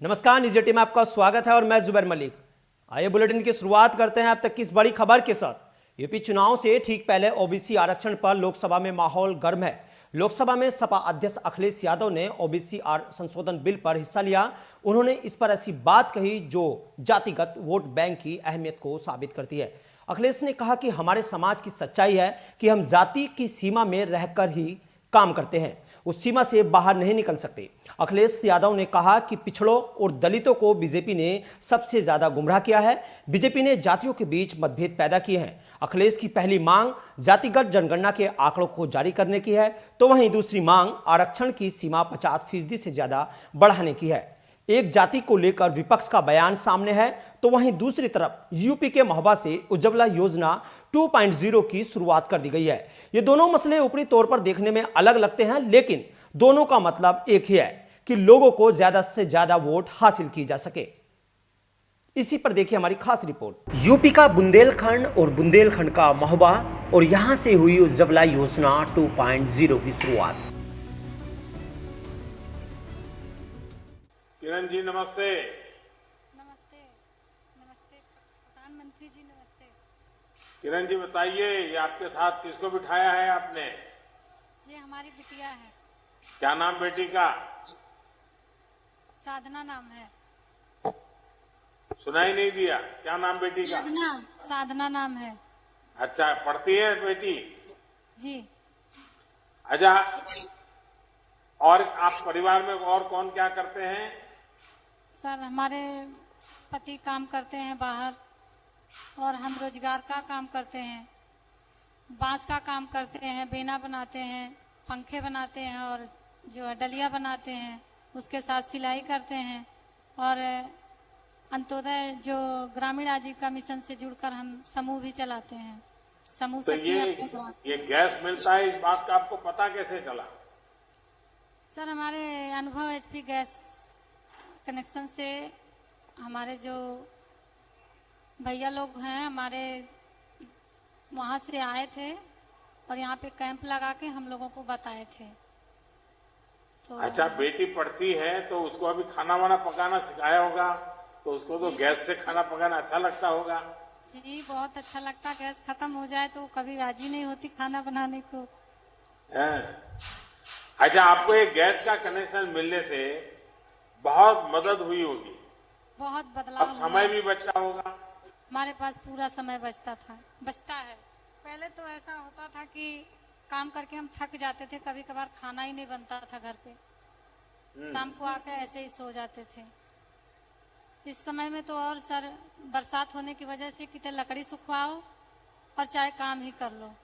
नमस्कार, निजी टीम में आपका स्वागत है और मैं जुबैर मलिक। आइए बुलेटिन की शुरुआत करते हैं अब तक की इस बड़ी खबर के साथ। यूपी चुनाव से ठीक पहले ओबीसी आरक्षण पर लोकसभा में माहौल गर्म है। लोकसभा में सपा अध्यक्ष अखिलेश यादव ने ओबीसी संशोधन बिल पर हिस्सा लिया। उन्होंने इस पर ऐसी बात कही जो जातिगत वोट बैंक की अहमियत को साबित करती है। अखिलेश ने कहा कि हमारे समाज की सच्चाई है कि हम जाति की सीमा में रहकर ही काम करते हैं, उस सीमा से बाहर नहीं निकल सकते। अखिलेश यादव ने कहा कि पिछड़ों और दलितों को बीजेपी ने सबसे ज्यादा गुमराह किया है। बीजेपी ने जातियों के बीच मतभेद पैदा किए हैं। अखिलेश की पहली मांग जातिगत जनगणना के आंकड़ों को जारी करने की है, तो वहीं दूसरी मांग आरक्षण की सीमा 50% से ज्यादा बढ़ाने की है। एक जाति को लेकर विपक्ष का बयान सामने है, तो वहीं दूसरी तरफ यूपी के महोबा से उज्ज्वला योजना 2.0 की शुरुआत कर दी गई है। ये दोनों मसले ऊपरी तौर पर देखने में अलग लगते हैं, लेकिन दोनों का मतलब एक ही है कि लोगों को ज्यादा से ज्यादा वोट हासिल की जा सके। इसी पर देखिए हमारी खास रिपोर्ट। यूपी का बुंदेलखंड और बुंदेलखंड का महोबा, और यहां से हुई उज्ज्वला योजना 2.0 की शुरुआत। किरण जी नमस्ते। नमस्ते। नमस्ते प्रधानमंत्री जी, नमस्ते। किरण जी बताइए, ये आपके साथ किसको बिठाया है आपने? ये हमारी बिटिया है। क्या नाम बेटी का? साधना नाम है। सुनाई नहीं दिया, क्या नाम बेटी का? साधना नाम है। अच्छा, पढ़ती है बेटी? जी। अच्छा, और आप परिवार में और कौन क्या करते हैं? सर, हमारे पति काम करते हैं बाहर, और हम रोजगार का काम करते हैं। बांस का काम करते हैं, बेना बनाते हैं, पंखे बनाते हैं, और जो है डलिया बनाते हैं, उसके साथ सिलाई करते हैं। और अंत्योदय जो ग्रामीण आजीविका मिशन से जुड़कर हम समूह भी चलाते हैं। समूह तो ये गैस मिलता है, इस बात का आपको पता कैसे चला? सर, हमारे अनुभव एचपी गैस कनेक्शन से हमारे जो भैया लोग हैं हमारे, वहाँ से आए थे और यहाँ पे कैंप लगा के हम लोगों को बताए थे। तो अच्छा, बेटी पढ़ती है तो उसको अभी खाना वाना पकाना सिखाया होगा, तो उसको तो गैस से खाना पकाना अच्छा लगता होगा। जी, बहुत अच्छा लगता। गैस खत्म हो जाए तो कभी राजी नहीं होती खाना बनाने को। अच्छा, आपको एक गैस का कनेक्शन मिलने से बहुत मदद हुई होगी। बहुत बदलाव अब समय भी बचता होगा। हमारे पास पूरा समय बचता है। पहले तो ऐसा होता था कि काम करके हम थक जाते थे, कभी कभार खाना ही नहीं बनता था घर पे। शाम को आके ऐसे ही सो जाते थे। इस समय में तो और सर, बरसात होने की वजह से कितने लकड़ी सुखवाओ और चाहे काम ही कर लो।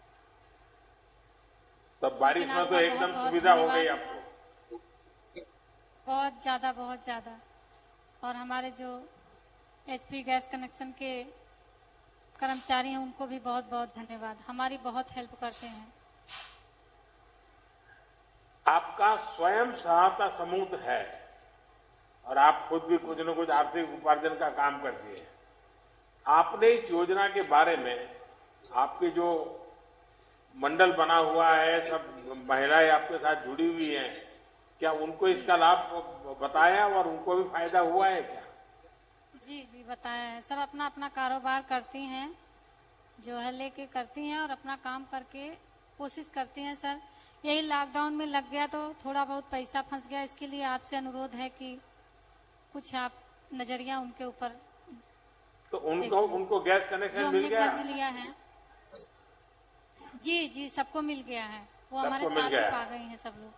तब बारिश में तो एकदम सुविधा हो गई आपको। बहुत ज्यादा। और हमारे जो एचपी गैस कनेक्शन के कर्मचारी हैं उनको भी बहुत बहुत धन्यवाद। हमारी बहुत हेल्प करते हैं। आपका स्वयं सहायता समूह है और आप खुद भी कुछ न कुछ आर्थिक उपार्जन का काम करती है। आपने इस योजना के बारे में, आपके जो मंडल बना हुआ है, सब महिलाएं आपके साथ जुड़ी हुई हैं, क्या उनको इसका लाभ बताया और उनको भी फायदा हुआ है क्या? जी बताया है। सब अपना अपना कारोबार करती हैं, जो है लेके करती हैं और अपना काम करके कोशिश करती हैं। सर, यही लॉकडाउन में लग गया तो थोड़ा बहुत पैसा फंस गया। इसके लिए आपसे अनुरोध है कि कुछ आप नजरिया उनके ऊपर। तो उनको गैस कनेक्शन मिल गया? कर्ज लिया है। जी सबको मिल गया है। वो हमारे साथ ही पा गई हैं सब लोग।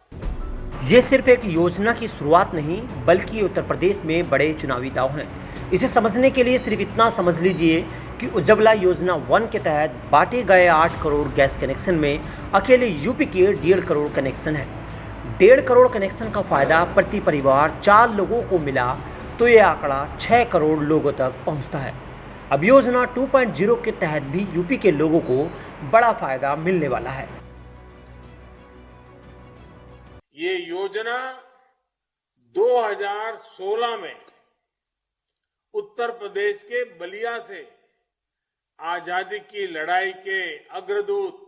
ये सिर्फ एक योजना की शुरुआत नहीं, बल्कि उत्तर प्रदेश में बड़े चुनावी दांव हैं। इसे समझने के लिए सिर्फ इतना समझ लीजिए कि उज्ज्वला योजना 1 के तहत बांटे गए 8 करोड़ गैस कनेक्शन में अकेले यूपी के 1.5 करोड़ कनेक्शन है। 1.5 करोड़ कनेक्शन का फायदा प्रति परिवार 4 लोगों को मिला तो ये आंकड़ा 6 करोड़ लोगों तक पहुंचता है। अब योजना 2.0 के तहत भी यूपी के लोगों को बड़ा फायदा मिलने वाला है। ये योजना 2016 में उत्तर प्रदेश के बलिया से आजादी की लड़ाई के अग्रदूत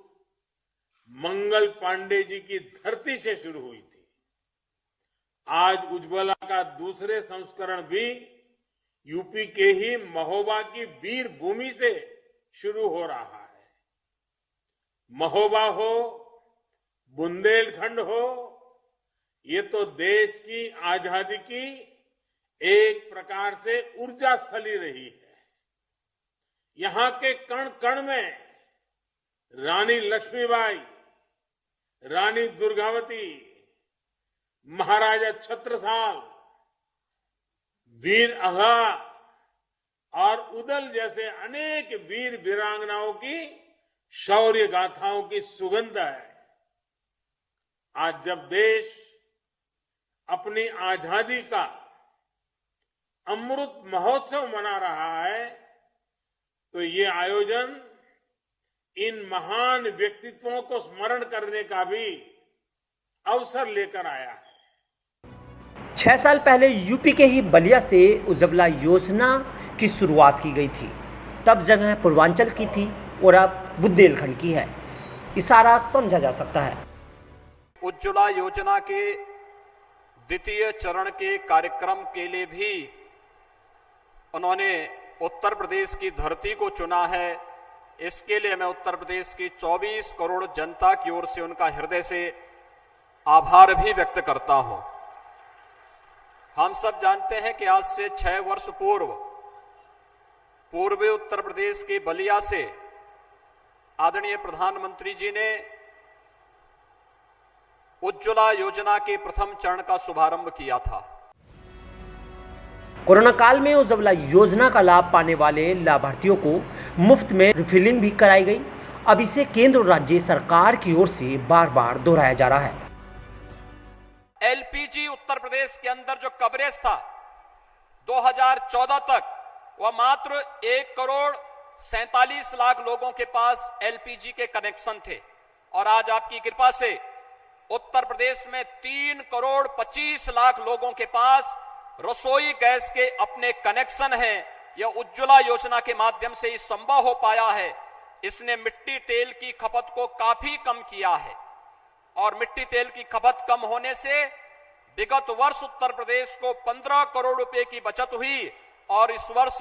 मंगल पांडे जी की धरती से शुरू हुई थी। आज उज्ज्वला का दूसरे संस्करण भी यूपी के ही महोबा की वीर भूमि से शुरू हो रहा है। महोबा हो, बुंदेलखंड हो, ये तो देश की आजादी की एक प्रकार से ऊर्जा स्थली रही है। यहां के कण कण में रानी लक्ष्मीबाई, रानी दुर्गावती, महाराजा छत्रसाल, वीर अघा और उदल जैसे अनेक वीर वीरांगनाओं की शौर्य गाथाओं की सुगंध है। आज जब देश अपनी आजादी का अमृत महोत्सव मना रहा है, तो ये आयोजन इन महान व्यक्तित्वों को स्मरण करने का भी अवसर लेकर आया है। 6 साल पहले यूपी के ही बलिया से उज्ज्वला योजना की शुरुआत की गई थी। तब जगह पूर्वांचल की थी और अब बुंदेलखंड की है। इशारा समझा जा सकता है। उज्ज्वला योजना के द्वितीय चरण के कार्यक्रम के लिए भी उन्होंने उत्तर प्रदेश की धरती को चुना है। इसके लिए मैं उत्तर प्रदेश की 24 करोड़ जनता की ओर से उनका हृदय से आभार भी व्यक्त करता हूं। हम सब जानते हैं कि आज से 6 वर्ष पूर्व उत्तर प्रदेश के बलिया से आदरणीय प्रधानमंत्री जी ने उज्ज्वला योजना के प्रथम चरण का शुभारंभ किया था। कोरोना काल में उज्ज्वला योजना का लाभ पाने वाले लाभार्थियों को मुफ्त में रिफिलिंग भी कराई गई। अब इसे केंद्र और राज्य सरकार की ओर से बार बार दोहराया जा रहा है। एलपीजी उत्तर प्रदेश के अंदर जो कवरेज था 2014 तक, वह मात्र 1 करोड़ 47 लाख लोगों के पास एलपीजी के कनेक्शन थे और आज आपकी कृपा से उत्तर प्रदेश में 3 करोड़ 25 लाख लोगों के पास रसोई गैस के अपने कनेक्शन हैं। यह उज्ज्वला योजना के माध्यम से ही संभव हो पाया है। इसने मिट्टी तेल की खपत को काफी कम किया है और मिट्टी तेल की खपत कम होने से विगत वर्ष उत्तर प्रदेश को 15 करोड़ रुपए की बचत हुई और इस वर्ष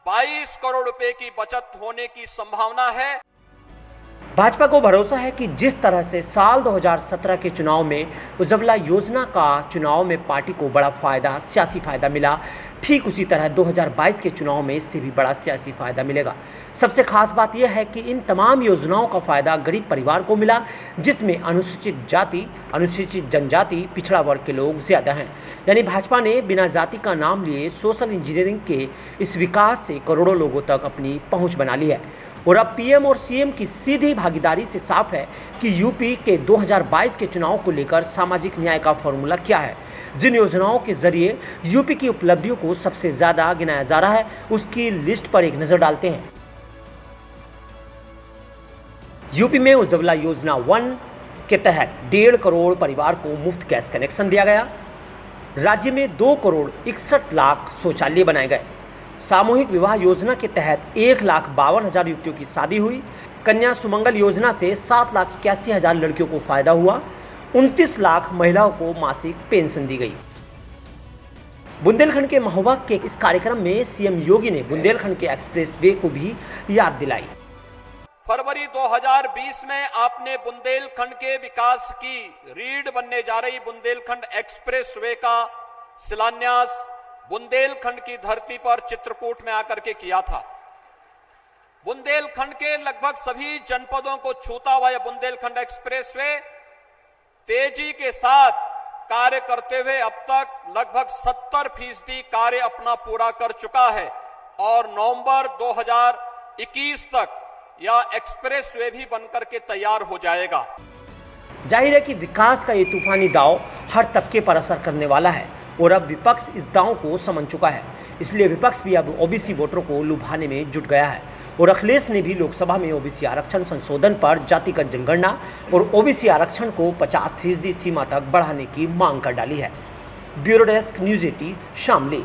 22 करोड़ रुपए की बचत होने की संभावना है। भाजपा को भरोसा है कि जिस तरह से साल 2017 के चुनाव में उज्ज्वला योजना का चुनाव में पार्टी को बड़ा फायदा, सियासी फायदा मिला, ठीक उसी तरह 2022 के चुनाव में इससे भी बड़ा सियासी फायदा मिलेगा। सबसे खास बात यह है कि इन तमाम योजनाओं का फायदा गरीब परिवार को मिला, जिसमें अनुसूचित जाति, अनुसूचित जनजाति, पिछड़ा वर्ग के लोग ज्यादा हैं। यानी भाजपा ने बिना जाति का नाम लिए सोशल इंजीनियरिंग के इस विकास से करोड़ों लोगों तक अपनी पहुंच बना ली है। और अब पीएम और सीएम की सीधी भागीदारी से साफ है कि यूपी के 2022 के चुनाव को लेकर सामाजिक न्याय का फॉर्मूला क्या है। जिन योजनाओं के जरिए यूपी की उपलब्धियों को सबसे ज्यादा गिनाया जा रहा है, उसकी लिस्ट पर एक नजर डालते हैं। यूपी में उज्ज्वला योजना 1 के तहत 1.5 करोड़ परिवार को मुफ्त गैस कनेक्शन दिया गया। राज्य में 2 करोड़ 61 लाख शौचालय बनाए गए। सामूहिक विवाह योजना के तहत 1,52,000 युवतियों की शादी हुई। कन्या सुमंगल योजना से 7,81,000 लड़कियों को फायदा हुआ। 29 लाख महिलाओं को मासिक पेंशन दी गई। बुंदेलखंड के महोबा के इस कार्यक्रम में सीएम योगी ने बुंदेलखंड के एक्सप्रेसवे को भी याद दिलाई। फरवरी 2020 में आपने बुंदेलखंड के विकास की रीढ़ बनने जा रही बुंदेलखंड एक्सप्रेसवे का शिलान्यास बुंदेलखंड की धरती पर चित्रकूट में आकर के किया था। बुंदेलखंड के लगभग सभी जनपदों को छूता हुआ यह बुंदेलखंड एक्सप्रेसवे तेजी के साथ कार्य करते हुए अब तक लगभग 70% कार्य अपना पूरा कर चुका है और नवंबर 2021 तक यह एक्सप्रेसवे भी बनकर के तैयार हो जाएगा। जाहिर है कि विकास का ये तूफानी दाव हर तबके पर असर करने वाला है और अब विपक्ष इस दांव को समझ चुका है। इसलिए विपक्ष भी अब ओबीसी वोटरों को लुभाने में जुट गया है और अखिलेश ने भी लोकसभा में ओबीसी आरक्षण संशोधन पर जातिगत जनगणना और ओबीसी आरक्षण को 50% सीमा तक बढ़ाने की मांग कर डाली है। Bureau desk, news 18 Shamli.